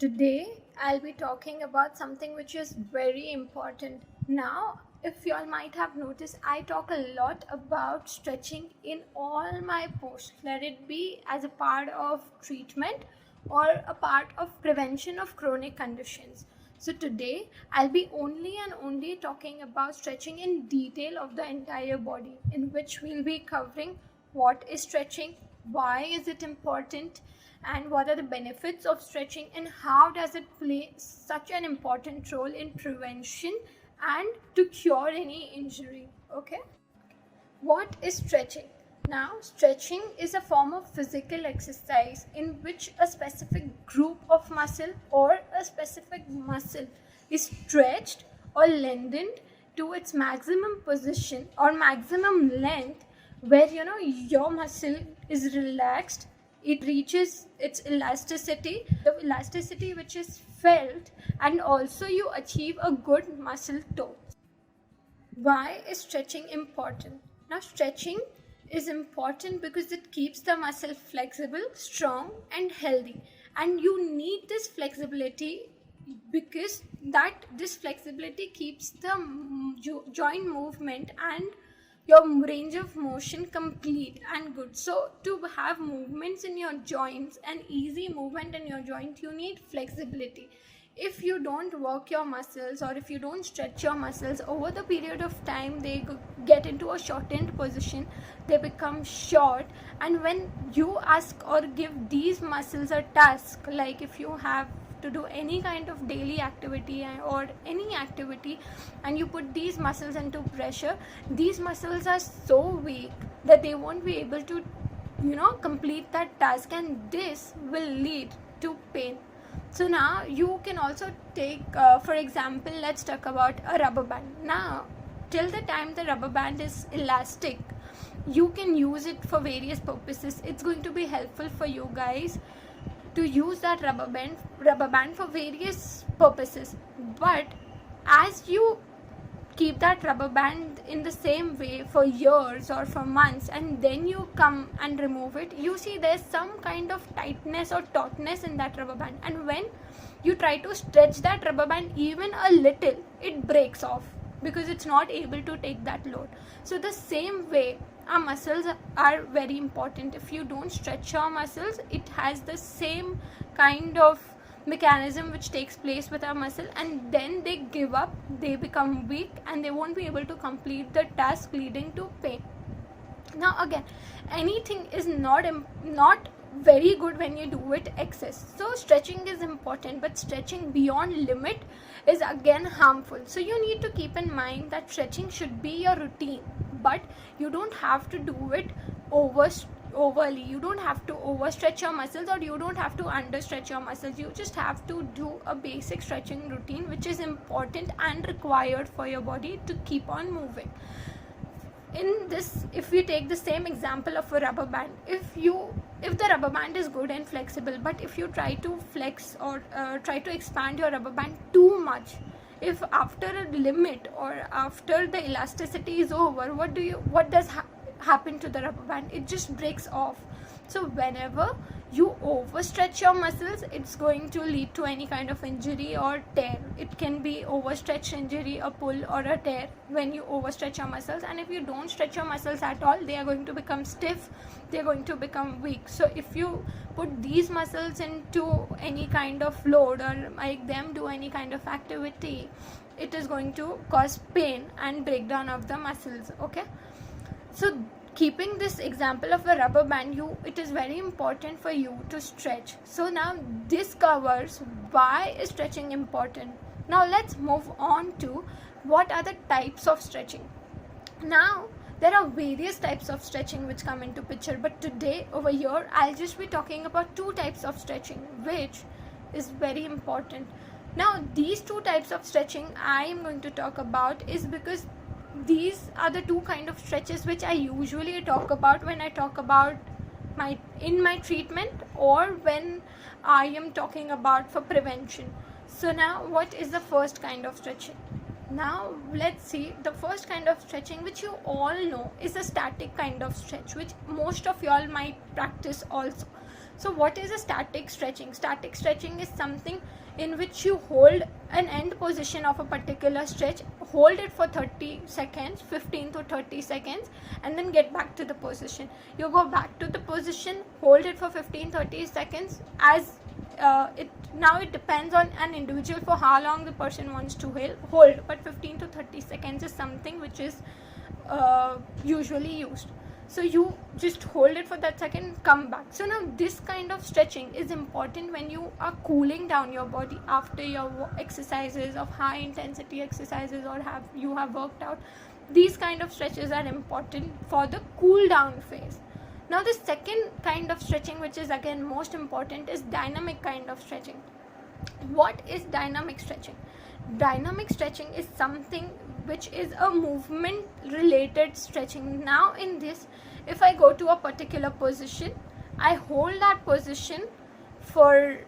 Today, I'll be talking about something which is very important. Now, if y'all might have noticed, I talk a lot about stretching in all my posts, let it be as a part of treatment or a part of prevention of chronic conditions. So, today, I'll be only and only talking about stretching in detail of the entire body, in which we'll be covering what is stretching, why is it important, and what are the benefits of stretching, and how does it play such an important role in prevention and to cure any injury. Okay, what is stretching? Now, stretching is a form of physical exercise in which a specific group of muscle or a specific muscle is stretched or lengthened to its maximum position or maximum length, where your muscle is relaxed, it reaches its elasticity, the elasticity which is felt, and also you achieve a good muscle tone. Why is stretching important? Now, stretching is important because it keeps the muscle flexible, strong, and healthy. And you need this flexibility because this flexibility keeps the joint movement and your range of motion complete and good. So to have movements in your joints and easy movement in your joint, you need flexibility. If you don't work your muscles or if you don't stretch your muscles over the period of time, they get into a shortened position, they become short. And when you ask or give these muscles a task, like if you have to do any kind of daily activity or any activity, and you put these muscles into pressure, these muscles are so weak that they won't be able to complete that task, and this will lead to pain. So now you can also take for example, let's talk about a rubber band. Now, till the time the rubber band is elastic, you can use it for various purposes. It's going to be helpful for you guys to use that rubber band for various purposes. But as you keep that rubber band in the same way for years or for months, and then you come and remove it, you see there's some kind of tightness or tautness in that rubber band, and when you try to stretch that rubber band even a little, it breaks off because it's not able to take that load. So the same way, our muscles are very important. If you don't stretch your muscles, it has the same kind of mechanism which takes place with our muscle, and then they give up, they become weak, and they won't be able to complete the task, leading to pain. Now again, anything is not very good when you do it excess. So stretching is important, but stretching beyond limit is again harmful. So you need to keep in mind that stretching should be your routine, but you don't have to do it overly. You don't have to overstretch your muscles, or you don't have to understretch your muscles. You just have to do a basic stretching routine which is important and required for your body to keep on moving. In this, if we take the same example of a rubber band, if the rubber band is good and flexible, but if you try to flex or try to expand your rubber band too much, if after a limit or after the elasticity is over, what does happen to the rubber band? It just breaks off. So whenever you overstretch your muscles, it's going to lead to any kind of injury or tear. It can be overstretched injury, a pull or a tear when you overstretch your muscles. And if you don't stretch your muscles at all, they are going to become stiff, they are going to become weak. So if you put these muscles into any kind of load or make them do any kind of activity, it is going to cause pain and breakdown of the muscles. Okay, so keeping this example of a rubber band, it is very important for you to stretch. So now this covers why is stretching important. Now let's move on to what are the types of stretching. Now there are various types of stretching which come into picture, but today over here I'll just be talking about two types of stretching, which is very important. Now these two types of stretching I am going to talk about is because these are the two kind of stretches which I usually talk about when I talk about my treatment, or when I am talking about for prevention. So now, what is the first kind of stretching? Now let's see. The first kind of stretching, which you all know, is a static kind of stretch, which most of y'all might practice also. So what is a static stretching? Static stretching is something in which you hold an end position of a particular stretch, hold it for 30 seconds, 15 to 30 seconds, and then get back to the position. You go back to the position, hold it for 15-30 seconds. As it depends on an individual for how long the person wants to hold, but 15 to 30 seconds is something which is usually used. So you just hold it for that second, come back. So now this kind of stretching is important when you are cooling down your body after your exercises of high intensity exercises, or you have worked out. These kind of stretches are important for the cool down phase. Now the second kind of stretching, which is again most important, is dynamic kind of stretching. What is dynamic stretching? Dynamic stretching is something which is a movement related stretching. Now in this, if I go to a particular position, I hold that position for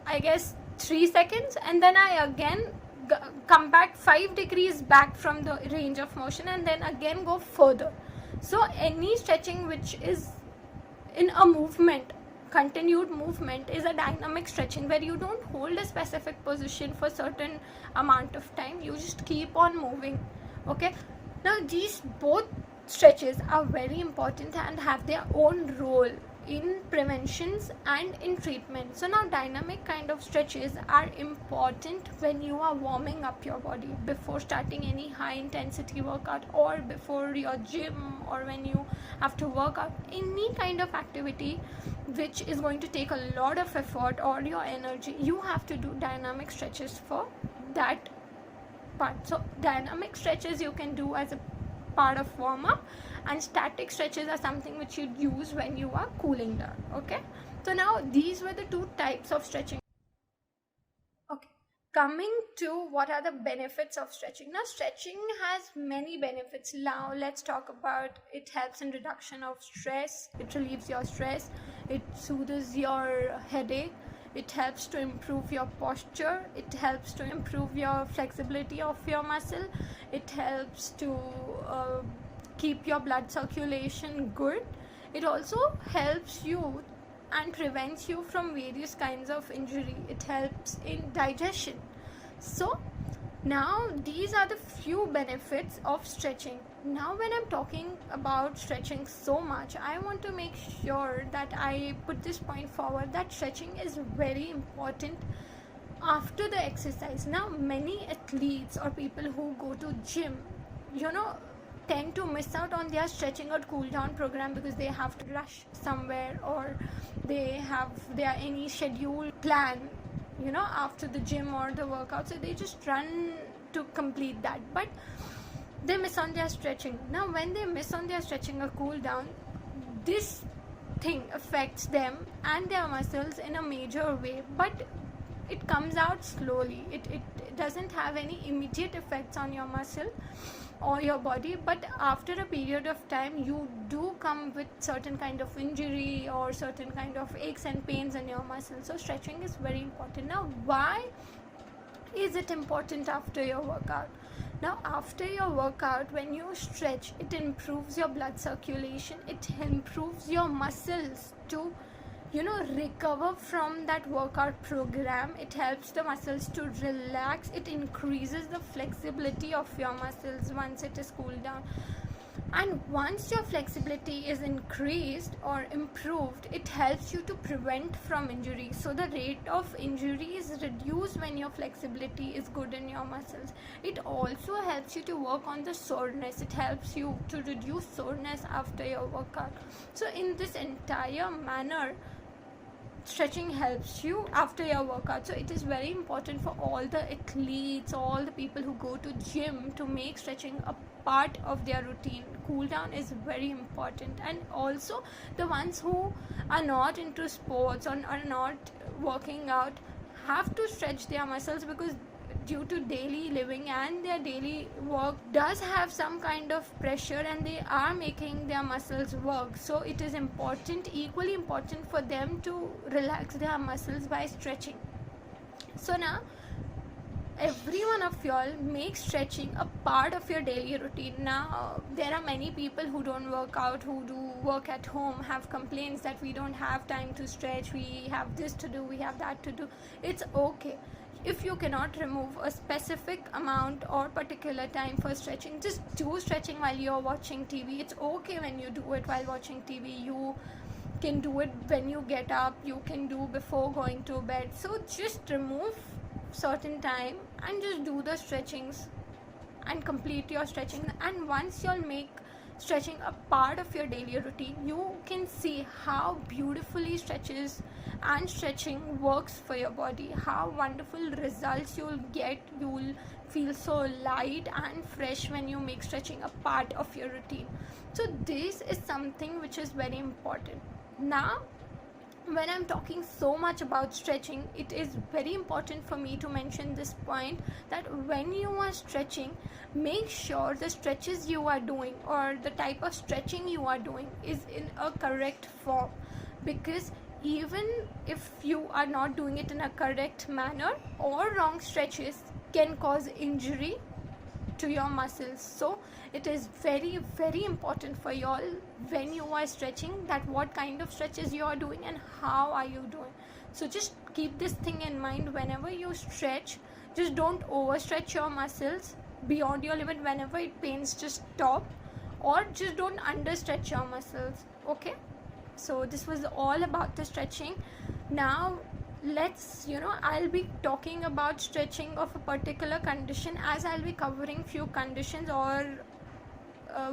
I guess 3 seconds, and then I again come back 5 degrees back from the range of motion, and then again go further. So any stretching which is in a movement, continued movement, is a dynamic stretching, where you don't hold a specific position for certain amount of time, you just keep on moving. Okay, now these both stretches are very important and have their own role in preventions and in treatment. So now dynamic kind of stretches are important when you are warming up your body before starting any high intensity workout, or before your gym, or when you have to work out any kind of activity which is going to take a lot of effort or your energy. You have to do dynamic stretches for that part. So dynamic stretches you can do as a part of warm up, and static stretches are something which you use when you are cooling down. Okay, so now these were the two types of stretching. Okay, coming to what are the benefits of stretching. Now stretching has many benefits. Now let's talk about it. Helps in reduction of stress, it relieves your stress, it soothes your headache, it helps to improve your posture, it helps to improve your flexibility of your muscle, it helps to keep your blood circulation good. It also helps you and prevents you from various kinds of injury. It helps in digestion. So now these are the few benefits of stretching. Now when I'm talking about stretching so much, I want to make sure that I put this point forward, that stretching is very important after the exercise. Now many athletes or people who go to gym, tend to miss out on their stretching or cool down program because they have to rush somewhere, or they have their any scheduled plan after the gym or the workout, so they just run to complete that, but they miss on their stretching. Now when they miss on their stretching or cool down, this thing affects them and their muscles in a major way, but it comes out slowly. It doesn't have any immediate effects on your muscle or your body, but after a period of time you do come with certain kind of injury or certain kind of aches and pains in your muscles. So stretching is very important. Now why is it important after your workout? Now after your workout, when you stretch, it improves your blood circulation, it improves your muscles to recover from that workout program. It helps the muscles to relax, it increases the flexibility of your muscles once it is cooled down, and once your flexibility is increased or improved, it helps you to prevent from injury. So the rate of injury is reduced when your flexibility is good in your muscles. It also helps you to work on the soreness, it helps you to reduce soreness after your workout. So in this entire manner, stretching helps you after your workout. So it is very important for all the athletes, all the people who go to gym, to make stretching a part of their routine. Cool down is very important, and also the ones who are not into sports or are not working out have to stretch their muscles, because due to daily living and their daily work does have some kind of pressure, and they are making their muscles work. So it is equally important for them to relax their muscles by stretching. So now every one of y'all make stretching a part of your daily routine. Now there are many people who don't work out, who do work at home, have complaints that we don't have time to stretch, we have this to do, we have that to do. It's okay if you cannot remove a specific amount or particular time for stretching. Just do stretching while you're watching TV. It's okay when you do it while watching TV. You can do it when you get up, you can do before going to bed. So just remove certain time and just do the stretchings and complete your stretching. And once you'll make stretching a part of your daily routine, you can see how beautifully stretches and stretching works for your body, how wonderful results you'll get. You'll feel so light and fresh when you make stretching a part of your routine. So this is something which is very important. Now when I'm talking so much about stretching, it is very important for me to mention this point, that when you are stretching, make sure the stretches you are doing or the type of stretching you are doing is in a correct form. Because even if you are not doing it in a correct manner, or wrong stretches can cause injury to your muscles. So it is very very important for y'all when you are stretching, that what kind of stretches you are doing and how are you doing. So just keep this thing in mind whenever you stretch. Just don't overstretch your muscles beyond your limit. Whenever it pains, just stop, or just don't understretch your muscles. Okay, so this was all about the stretching. Now let's, I'll be talking about stretching of a particular condition, as I'll be covering few conditions or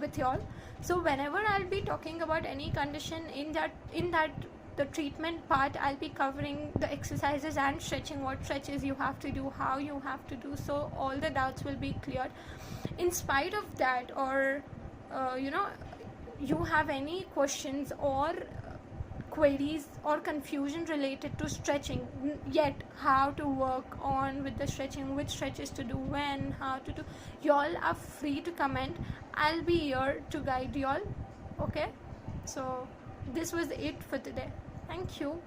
with y'all. So whenever I'll be talking about any condition, in that the treatment part, I'll be covering the exercises and stretching, what stretches you have to do, how you have to do, so all the doubts will be cleared. In spite of that, or you have any questions or queries or confusion related to stretching, yet how to work on with the stretching, which stretches to do when, how to do, y'all are free to comment. I'll be here to guide y'all. Okay, so this was it for today. Thank you.